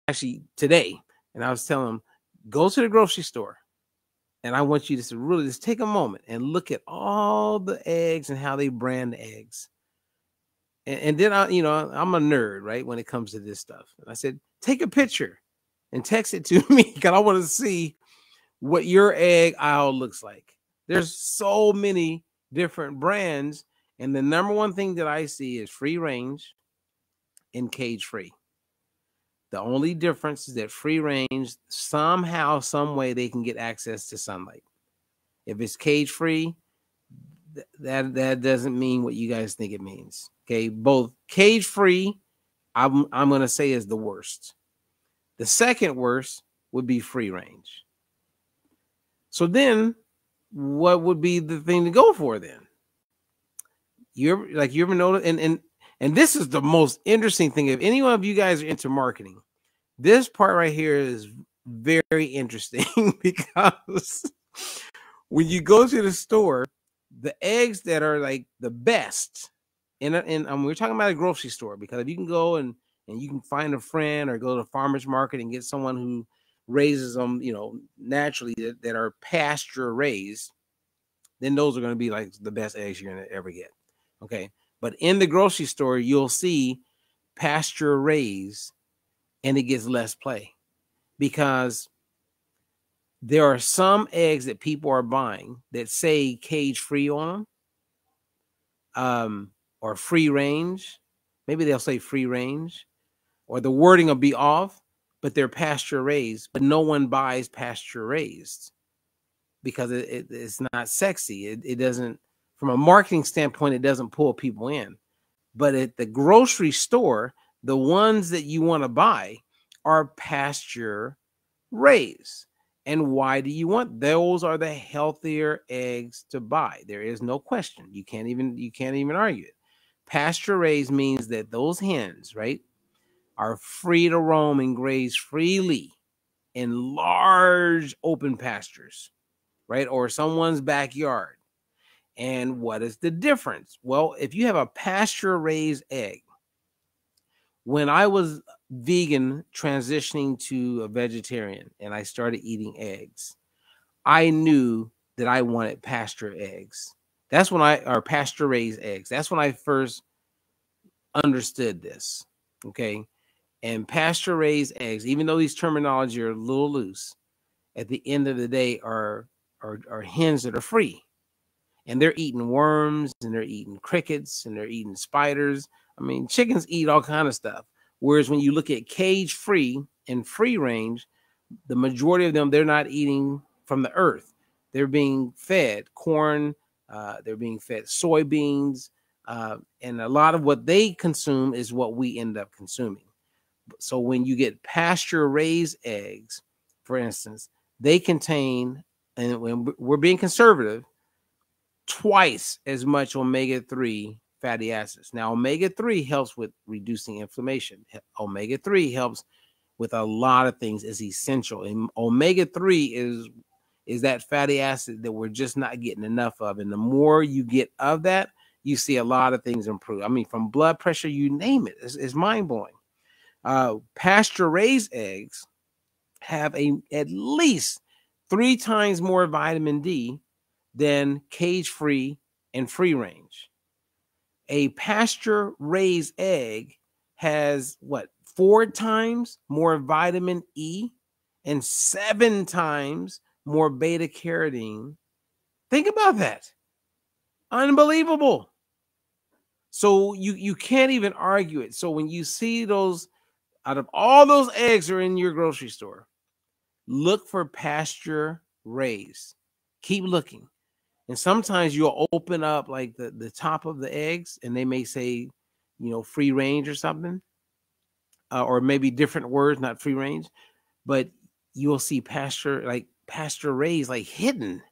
actually today, and I was telling them, go to the grocery store, and I want you to really just take a moment and look at all the eggs and how they brand the eggs. And then I'm a nerd, right, when it comes to this stuff. And I said, take a picture and text it to me because I want to see what your egg aisle looks like. There's so many different brands, and the number one thing that I see is free range and cage free. The only difference is that free range, somehow, some way, they can get access to sunlight. If it's cage free, that doesn't mean what you guys think it means. Okay, both cage free, I'm going to say is the worst. The second worst would be free range. So then, what would be the thing to go for then? You ever notice? And this is the most interesting thing. If any one of you guys are into marketing, this part right here is very interesting because when you go to the store, the eggs that are like the best, and we're talking about a grocery store, because if you can go and you can find a friend or go to a farmer's market and get someone who raises them, naturally that are pasture raised, then those are going to be like the best eggs you're going to ever get. Okay. But in the grocery store, you'll see pasture raised, and it gets less play because there are some eggs that people are buying that say cage free on them, or free range. Maybe they'll say free range, or the wording will be off, but they're pasture raised. But no one buys pasture raised because it's not sexy. It doesn't, from a marketing standpoint, it doesn't pull people in. But at the grocery store, the ones that you want to buy are pasture raised. And why do you want those? Are the healthier eggs to buy. There is no question. You can't even argue it. Pasture raised means that those hens, right, are free to roam and graze freely in large open pastures, right, or someone's backyard. And what is the difference? Well, if you have a pasture raised egg, when I was vegan transitioning to a vegetarian and I started eating eggs, I knew that I wanted pasture eggs. Or pasture raised eggs. That's when I first understood this. Okay. And pasture raised eggs, even though these terminology are a little loose, at the end of the day are hens that are free. And they're eating worms, and they're eating crickets, and they're eating spiders. I mean, chickens eat all kind of stuff. Whereas when you look at cage free and free range, the majority of them, they're not eating from the earth. They're being fed corn, they're being fed soybeans, and a lot of what they consume is what we end up consuming. So when you get pasture raised eggs, for instance, they contain, and when we're being conservative, twice as much omega-3 fatty acids. Now, omega-3 helps with reducing inflammation. Omega-3 helps with a lot of things. It's essential. And omega-3 is that fatty acid that we're just not getting enough of. And the more you get of that, you see a lot of things improve. I mean, from blood pressure, you name it. It's mind-blowing. Pasture-raised eggs have at least 3 times more vitamin D than cage-free and free range. A pasture-raised egg has 4 times more vitamin E and 7 times more beta carotene. Think about that. Unbelievable. So you can't even argue it. So when you see those, out of all those eggs are in your grocery store, look for pasture raised. Keep looking. And sometimes you'll open up like the top of the eggs and they may say, free range or something, or maybe different words, not free range, but you'll see pasture raised, like hidden.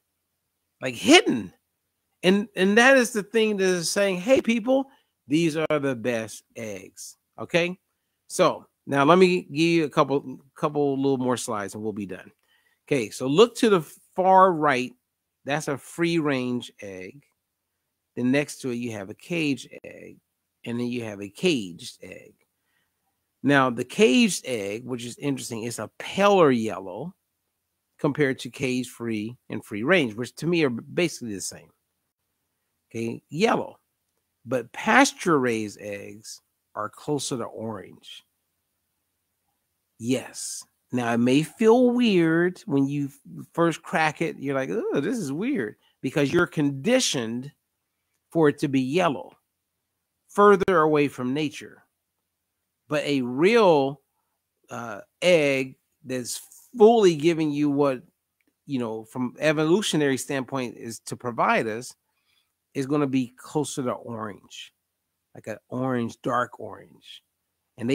And that is the thing that is saying, hey, people, these are the best eggs. Okay. So now let me give you a couple little more slides and we'll be done. Okay. So look to the far right. That's a free range egg. Then next to it, you have a caged egg, and then you have a caged egg. Now, the caged egg, which is interesting, is a paler yellow compared to cage-free and free range, which to me are basically the same. Okay, yellow. But pasture-raised eggs are closer to orange. Yes. Now, it may feel weird when you first crack it. You're like, oh, this is weird, because you're conditioned for it to be yellow, further away from nature. But a real egg that's fully giving you what, from evolutionary standpoint is to provide us, is going to be closer to orange, like an orange, dark orange. And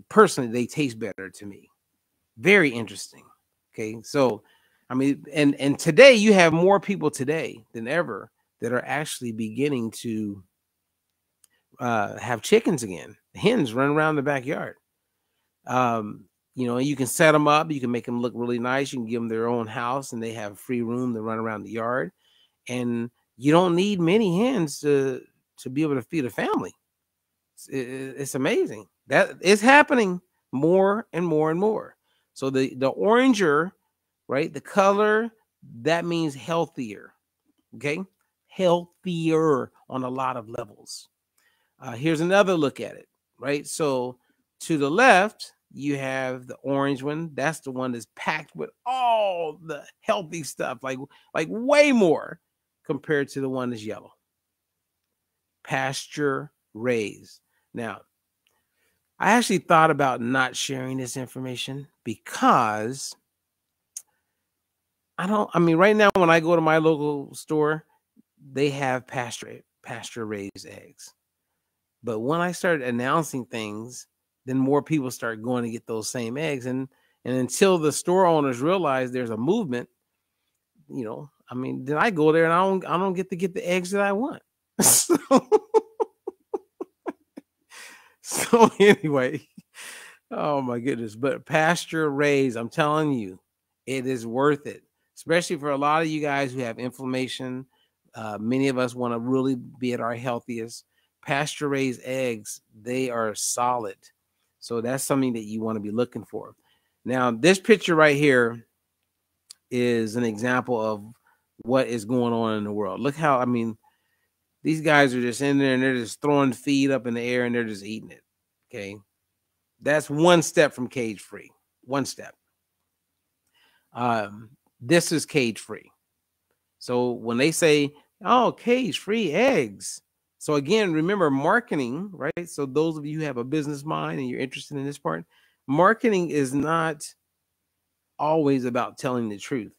personally, they taste better to me. Very interesting. Okay. So, and today you have more people today than ever that are actually beginning to have chickens again. Hens run around the backyard. You can set them up. You can make them look really nice. You can give them their own house, and they have free room to run around the yard. And you don't need many hens to be able to feed a family. It's amazing that it's happening more and more and more. So the oranger, right? The color, that means healthier. Okay, healthier on a lot of levels. Here's another look at it, right? So to the left, you have the orange one. That's the one that's packed with all the healthy stuff, like way more compared to the one that's yellow. Pasture raised. Now, I actually thought about not sharing this information because right now when I go to my local store, they have pasture raised eggs. But when I started announcing things, then more people start going to get those same eggs. And until the store owners realize there's a movement, then I go there and I don't get to get the eggs that I want. So anyway, oh my goodness. But pasture raised, I'm telling you, it is worth it, especially for a lot of you guys who have inflammation. Many of us want to really be at our healthiest. Pasture raised eggs, they are solid. So that's something that you want to be looking for. Now, this picture right here is an example of what is going on in the world. Look how, these guys are just in there and they're just throwing feed up in the air and they're just eating it. Okay. That's one step from cage free. One step. This is cage free. So when they say, oh, cage free eggs. So again, remember marketing, right? So those of you who have a business mind and you're interested in this part, marketing is not always about telling the truth.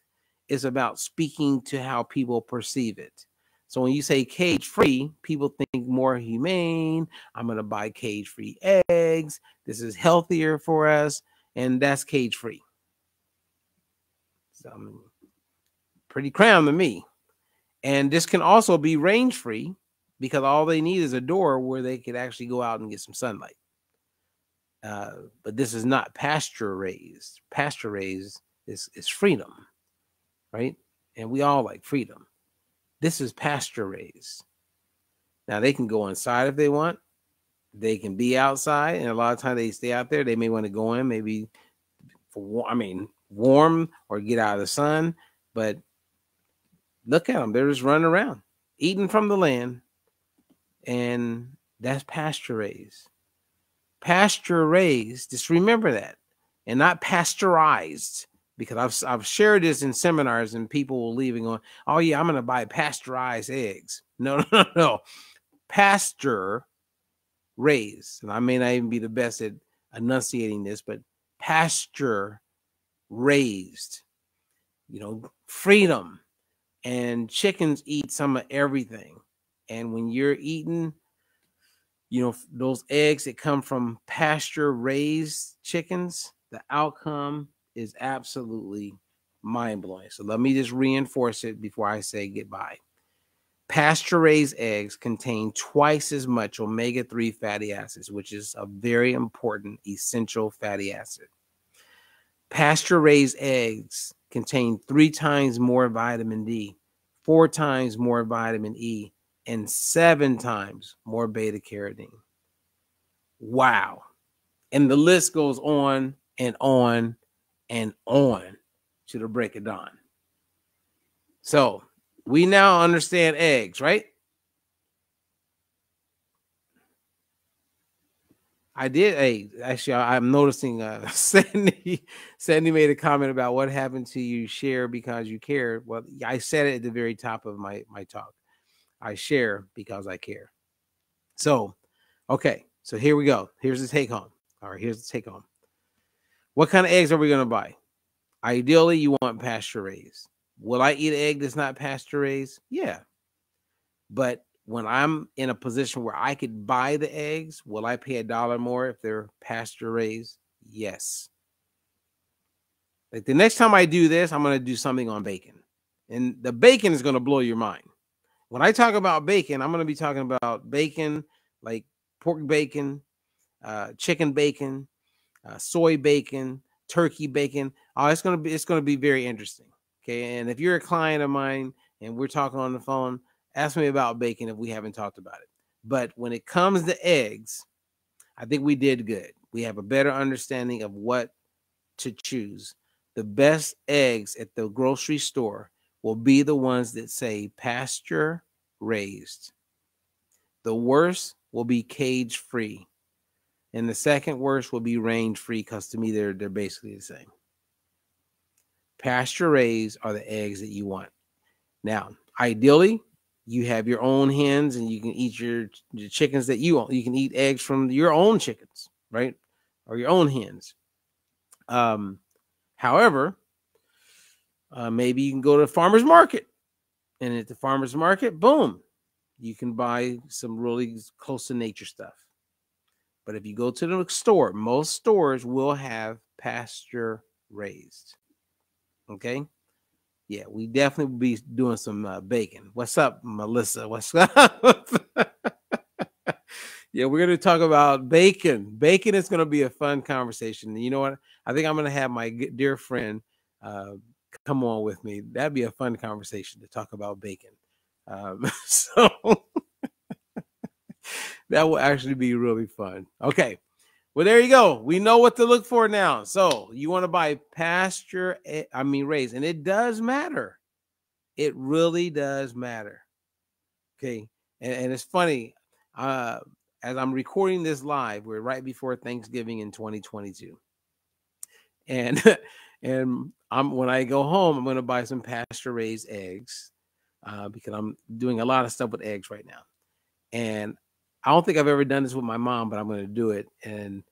It's about speaking to how people perceive it. So when you say cage free, people think more humane. I'm going to buy cage free eggs. This is healthier for us. And that's cage free. So pretty crown to me. And this can also be range free because all they need is a door where they could actually go out and get some sunlight. But this is not pasture raised. Pasture raised is freedom, right? And we all like freedom. This is pasture raised. Now they can go inside if they want. They can be outside, and a lot of times they stay out there. They may want to go in, maybe for warm or get out of the sun. But look at them; they're just running around, eating from the land, and that's pasture raised. Pasture raised. Just remember that, and not pasteurized. Because I've shared this in seminars and people will leave and going, oh yeah, I'm going to buy pasteurized eggs. No. Pasture raised. And I may not even be the best at enunciating this, but pasture raised, freedom. And chickens eat some of everything. And when you're eating, those eggs that come from pasture raised chickens, the outcome is absolutely mind-blowing. So let me just reinforce it before I say goodbye. Pasture-raised eggs contain twice as much omega-3 fatty acids, which is a very important essential fatty acid. Pasture-raised eggs contain 3 times more vitamin D, 4 times more vitamin E, and 7 times more beta-carotene. Wow. And the list goes on and on and on to the break of dawn. So we now understand eggs, right? I did. Hey, actually, I'm noticing Sandy made a comment about what happened to you share because you care. Well, I said it at the very top of my talk. I share because I care. So, okay. So here we go. Here's the take home. All right, here's the take home. What kind of eggs are we going to buy? Ideally, you want pasture raised. Will I eat an egg that's not pasture raised? Yeah. But when I'm in a position where I could buy the eggs, will I pay $1 more if they're pasture raised? Yes. Like the next time I do this, I'm going to do something on bacon. And the bacon is going to blow your mind. When I talk about bacon, I'm going to be talking about bacon, like pork bacon, chicken bacon, soy bacon, turkey bacon. Oh, it's going to be very interesting. Okay. And if you're a client of mine and we're talking on the phone, ask me about bacon if we haven't talked about it. But when it comes to eggs, I think we did good. We have a better understanding of what to choose. The best eggs at the grocery store will be the ones that say pasture raised. The worst will be cage free. And the second worst will be range free because to me, they're basically the same. Pasture raised are the eggs that you want. Now, ideally, you have your own hens and you can eat your chickens that you own. You can eat eggs from your own chickens, right? Or your own hens. However, maybe you can go to the farmer's market. And at the farmer's market, boom, you can buy some really close to nature stuff. But if you go to the store, most stores will have pasture raised. Okay. Yeah, we definitely will be doing some bacon. What's up, Melissa? What's up? Yeah, we're going to talk about bacon. Bacon is going to be a fun conversation. You know what? I think I'm going to have my dear friend come on with me. That'd be a fun conversation to talk about bacon. So that will actually be really fun. Okay. Well, there you go. We know what to look for now. So you want to buy raised, and it does matter. It really does matter. Okay. And it's funny. As I'm recording this live, we're right before Thanksgiving in 2022. And when I go home, I'm going to buy some pasture raised eggs because I'm doing a lot of stuff with eggs right now. And I don't think I've ever done this with my mom, but I'm going to do it. And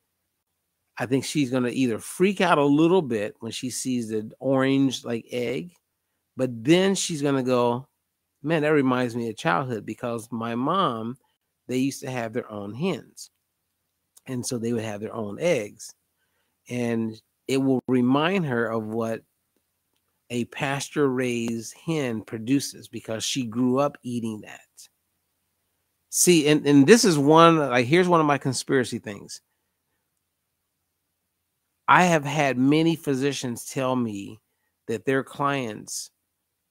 I think she's going to either freak out a little bit when she sees the orange like egg, but then she's going to go, man, that reminds me of childhood because my mom, they used to have their own hens. And so they would have their own eggs. And it will remind her of what a pasture raised hen produces because she grew up eating that. See, and this is here's one of my conspiracy things. I have had many physicians tell me that their clients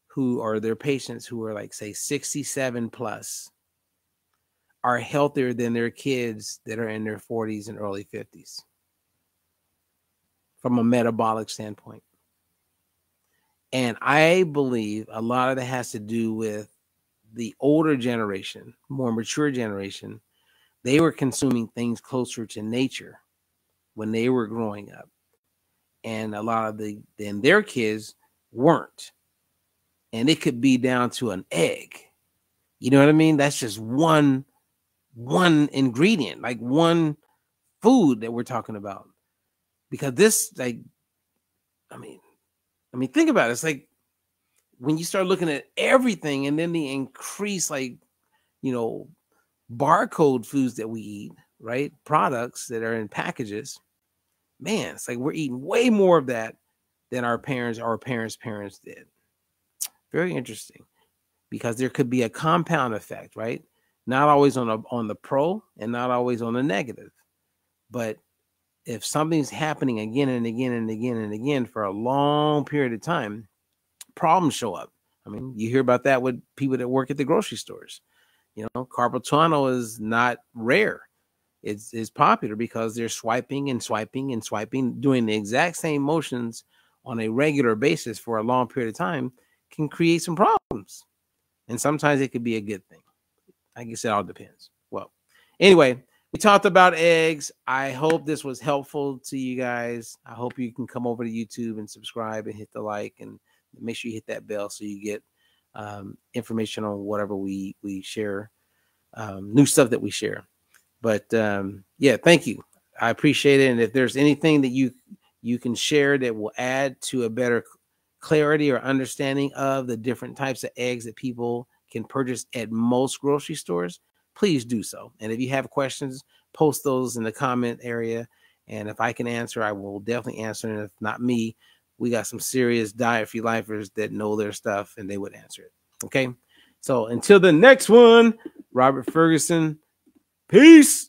who are their patients who are like, say, 67 plus are healthier than their kids that are in their 40s and early 50s from a metabolic standpoint. And I believe a lot of that has to do with the older generation, more mature generation. They were consuming things closer to nature when they were growing up. And a lot of their kids weren't. And it could be down to an egg. You know what I mean? That's just one ingredient, like one food that we're talking about. Because this, like, I mean, think about it. It's like when you start looking at everything and then the increase, like, barcode foods that we eat, right? Products that are in packages. Man, it's like we're eating way more of that than our parents did. Very interesting, because there could be a compound effect, right? Not always on the pro and not always on the negative. But if something's happening again and again and again and again for a long period of time, problems show up. I mean, you hear about that with people that work at the grocery stores. Carpal tunnel is not rare. is popular because they're swiping and swiping and swiping, doing the exact same motions on a regular basis for a long period of time can create some problems. And sometimes it could be a good thing. I guess it all depends. Well, anyway, we talked about eggs. I hope this was helpful to you guys. I hope you can come over to YouTube and subscribe and hit the like, and make sure you hit that bell so you get information on whatever we share, new stuff that we share. But yeah, thank you. I appreciate it. And if there's anything that you can share that will add to a better clarity or understanding of the different types of eggs that people can purchase at most grocery stores, please do so. And if you have questions, post those in the comment area. And if I can answer, I will definitely answer. And if not me, we got some serious diet-free lifers that know their stuff and they would answer it. Okay. So until the next one, Robert Ferguson, peace.